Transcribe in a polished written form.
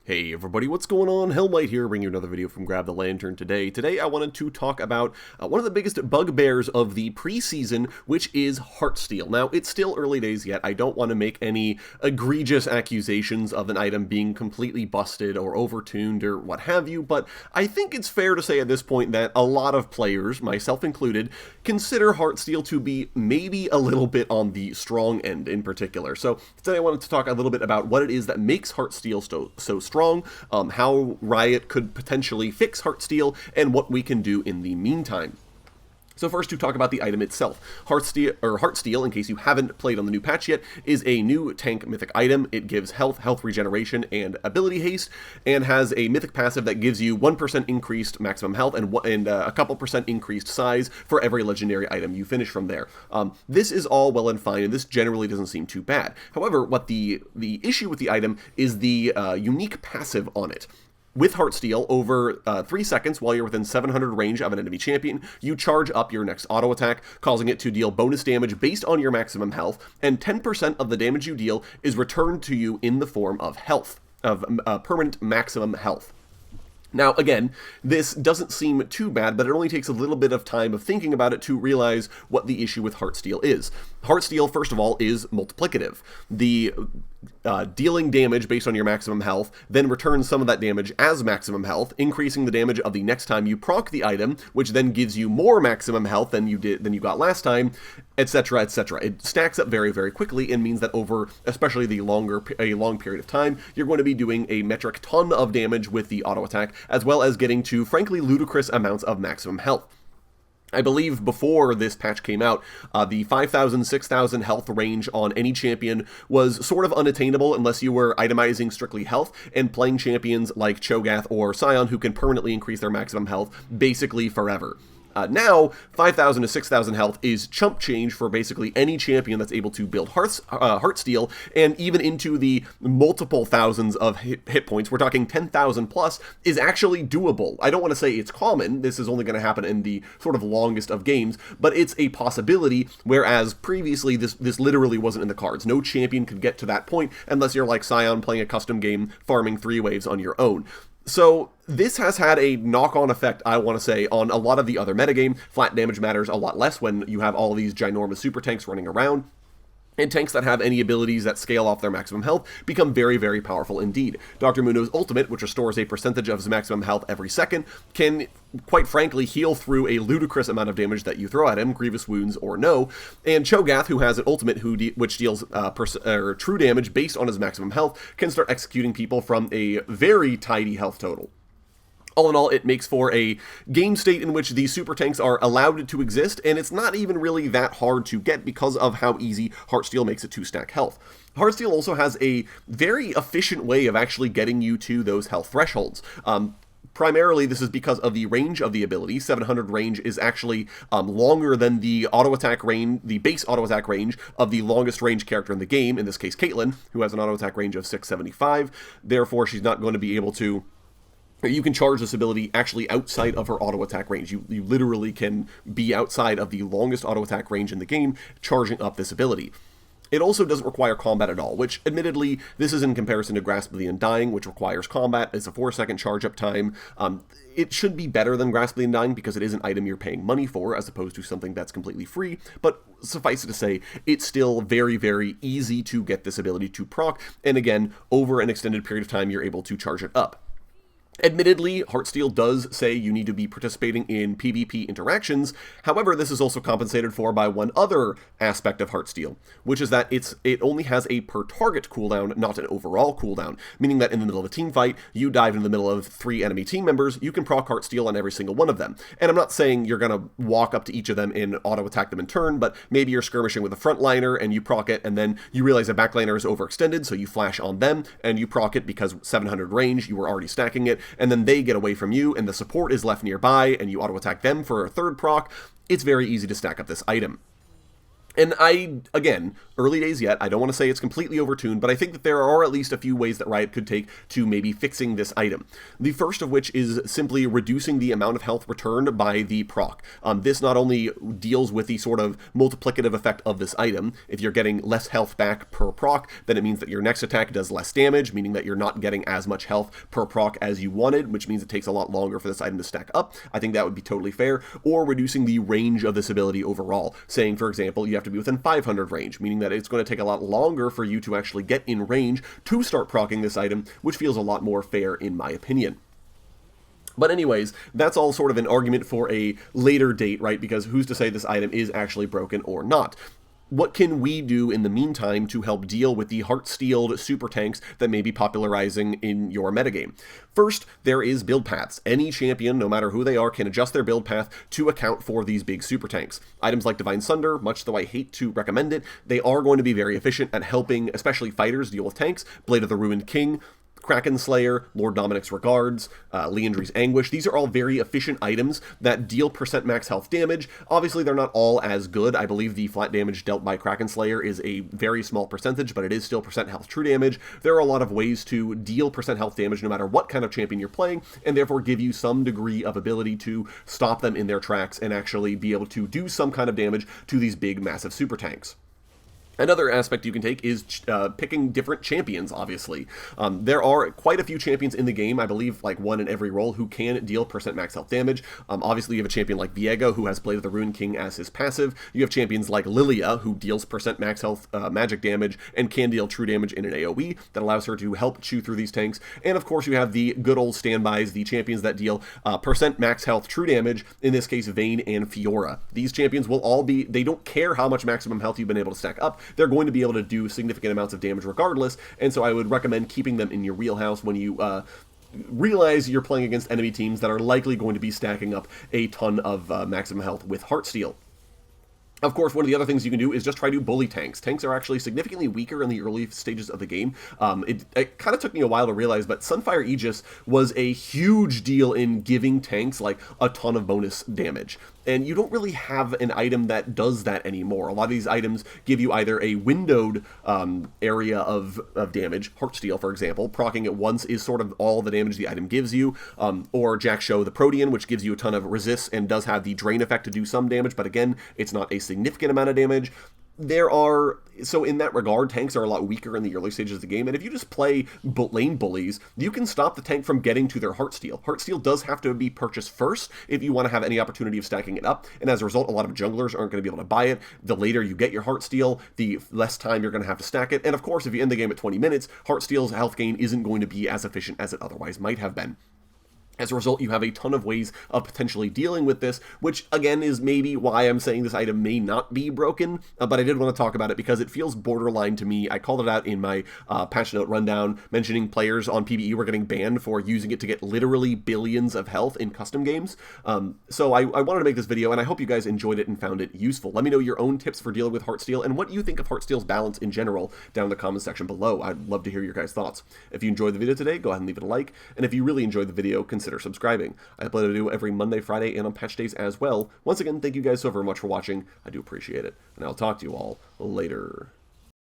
Hey everybody, what's going on? Hellmite here, bringing you another video from Grab the Lantern today. Today I wanted to talk about one of the biggest bugbears of the preseason, which is Heartsteel. Now, it's still early days yet. I don't want to make any egregious accusations of an item being completely busted or overtuned or what have you, but I think it's fair to say at this point that a lot of players, myself included, consider Heartsteel to be maybe a little bit on the strong end in particular. So today I wanted to talk a little bit about what it is that makes Heartsteel so strong, how Riot could potentially fix Heartsteel, and what we can do in the meantime. So first, to talk about the item itself. Heartsteel, in case you haven't played on the new patch yet, is a new tank mythic item. It gives health regeneration, and ability haste, and has a mythic passive that gives you 1% increased maximum health and a couple percent increased size for every legendary item you finish from there. This is all well and fine, and this generally doesn't seem too bad. However, what the issue with the item is the unique passive on it. With Heartsteel, over 3 seconds while you're within 700 range of an enemy champion, you charge up your next auto attack, causing it to deal bonus damage based on your maximum health, and 10% of the damage you deal is returned to you in the form of health, of permanent maximum health. Now, again, this doesn't seem too bad, but it only takes a little bit of time of thinking about it to realize what the issue with Heartsteel is. Heartsteel, first of all, is multiplicative. The dealing damage based on your maximum health, then returns some of that damage as maximum health, increasing the damage of the next time you proc the item, which then gives you more maximum health than you got last time, etc., etc. It stacks up very, very quickly and means that over, especially a long period of time, you're going to be doing a metric ton of damage with the auto attack, as well as getting to, frankly, ludicrous amounts of maximum health. I believe before this patch came out, the 5,000, 6,000 health range on any champion was sort of unattainable unless you were itemizing strictly health and playing champions like Cho'Gath or Sion, who can permanently increase their maximum health basically forever. Now, 5,000 to 6,000 health is chump change for basically any champion that's able to build Heartsteel, and even into the multiple thousands of hit points, we're talking 10,000 plus, is actually doable. I don't want to say it's common, this is only going to happen in the sort of longest of games, but it's a possibility, whereas previously this literally wasn't in the cards. No champion could get to that point unless you're like Sion playing a custom game, farming 3 waves on your own. So this has had a knock-on effect, I want to say, on a lot of the other metagame. Flat damage matters a lot less when you have all these ginormous super tanks running around. And tanks that have any abilities that scale off their maximum health become very, very powerful indeed. Dr. Mundo's ultimate, which restores a percentage of his maximum health every second, can, quite frankly, heal through a ludicrous amount of damage that you throw at him, grievous wounds or no. And Cho'Gath, who has an ultimate which deals true damage based on his maximum health, can start executing people from a very tidy health total. All in all, it makes for a game state in which these super tanks are allowed to exist, and it's not even really that hard to get because of how easy Heartsteel makes it to stack health. Heartsteel also has a very efficient way of actually getting you to those health thresholds. Primarily, this is because of the range of the ability. 700 range is actually longer than the auto attack range, the base auto attack range of the longest range character in the game, in this case Caitlyn, who has an auto attack range of 675. Therefore, she's not going to be able to... You can charge this ability actually outside of her auto attack range. You literally can be outside of the longest auto attack range in the game, charging up this ability. It also doesn't require combat at all, which admittedly, this is in comparison to Grasp of the Undying, which requires combat. It's a 4-second charge up time. It should be better than Grasp of the Undying because it is an item you're paying money for as opposed to something that's completely free, but suffice it to say, it's still very, very easy to get this ability to proc, and again, over an extended period of time, you're able to charge it up. Admittedly, Heartsteel does say you need to be participating in PvP interactions. However, this is also compensated for by one other aspect of Heartsteel, which is that it only has a per-target cooldown, not an overall cooldown, meaning that in the middle of a team fight, you dive in the middle of 3 enemy team members, you can proc Heartsteel on every single one of them. And I'm not saying you're going to walk up to each of them and auto-attack them in turn, but maybe you're skirmishing with a frontliner and you proc it, and then you realize a backliner is overextended, so you flash on them, and you proc it because 700 range, you were already stacking it, and then they get away from you, and the support is left nearby, and you auto-attack them for a third proc. It's very easy to stack up this item. And again, early days yet, I don't want to say it's completely overtuned, but I think that there are at least a few ways that Riot could take to maybe fixing this item. The first of which is simply reducing the amount of health returned by the proc. This not only deals with the sort of multiplicative effect of this item. If you're getting less health back per proc, then it means that your next attack does less damage, meaning that you're not getting as much health per proc as you wanted, which means it takes a lot longer for this item to stack up. I think that would be totally fair. Or reducing the range of this ability overall. Saying, for example, you have to be within 500 range, meaning that it's going to take a lot longer for you to actually get in range to start proccing this item, which feels a lot more fair in my opinion. But anyways, that's all sort of an argument for a later date, right? Because who's to say this item is actually broken or not? What can we do in the meantime to help deal with the Heartsteel super tanks that may be popularizing in your metagame? First, there is build paths. Any champion, no matter who they are, can adjust their build path to account for these big super tanks. Items like Divine Sunder, much though I hate to recommend it, they are going to be very efficient at helping, especially fighters, deal with tanks. Blade of the Ruined King, Kraken Slayer, Lord Dominic's Regards, Leandry's Anguish. These are all very efficient items that deal percent max health damage. Obviously, they're not all as good. I believe the flat damage dealt by Kraken Slayer is a very small percentage, but it is still percent health true damage. There are a lot of ways to deal percent health damage no matter what kind of champion you're playing, and therefore give you some degree of ability to stop them in their tracks and actually be able to do some kind of damage to these big, massive super tanks. Another aspect you can take is picking different champions, obviously. There are quite a few champions in the game, I believe like one in every role, who can deal percent max health damage. Obviously, you have a champion like Viego, who has Blade of the Ruined King as his passive. You have champions like Lilia, who deals percent max health magic damage and can deal true damage in an AoE that allows her to help chew through these tanks. And of course, you have the good old standbys, the champions that deal percent max health true damage, in this case, Vayne and Fiora. These champions will all be, they don't care how much maximum health you've been able to stack up, they're going to be able to do significant amounts of damage regardless, and so I would recommend keeping them in your wheelhouse when you realize you're playing against enemy teams that are likely going to be stacking up a ton of maximum health with Heartsteel. Of course, one of the other things you can do is just try to bully tanks. Tanks are actually significantly weaker in the early stages of the game. It kind of took me a while to realize, but Sunfire Aegis was a huge deal in giving tanks like a ton of bonus damage. And you don't really have an item that does that anymore. A lot of these items give you either a windowed area of damage, Heartsteel, for example, proccing it once is sort of all the damage the item gives you, or Jack-Show the Protean, which gives you a ton of resists and does have the drain effect to do some damage, but again, it's not a significant amount of damage. So in that regard, tanks are a lot weaker in the early stages of the game, and if you just play lane bullies, you can stop the tank from getting to their Heartsteel. Heartsteel does have to be purchased first if you want to have any opportunity of stacking it up, and as a result, a lot of junglers aren't going to be able to buy it. The later you get your Heartsteel, the less time you're going to have to stack it, and of course, if you end the game at 20 minutes, Heartsteel's health gain isn't going to be as efficient as it otherwise might have been. As a result, you have a ton of ways of potentially dealing with this, which, again, is maybe why I'm saying this item may not be broken, but I did want to talk about it because it feels borderline to me. I called it out in my patch note rundown, mentioning players on PvE were getting banned for using it to get literally billions of health in custom games. So I wanted to make this video, and I hope you guys enjoyed it and found it useful. Let me know your own tips for dealing with Heartsteel and what you think of Heartsteel's balance in general down in the comment section below. I'd love to hear your guys' thoughts. If you enjoyed the video today, go ahead and leave it a like, and if you really enjoyed the video, consider subscribing. I upload a video every Monday, Friday, and on patch days as well. Once again, thank you guys so very much for watching. I do appreciate it, and I'll talk to you all later.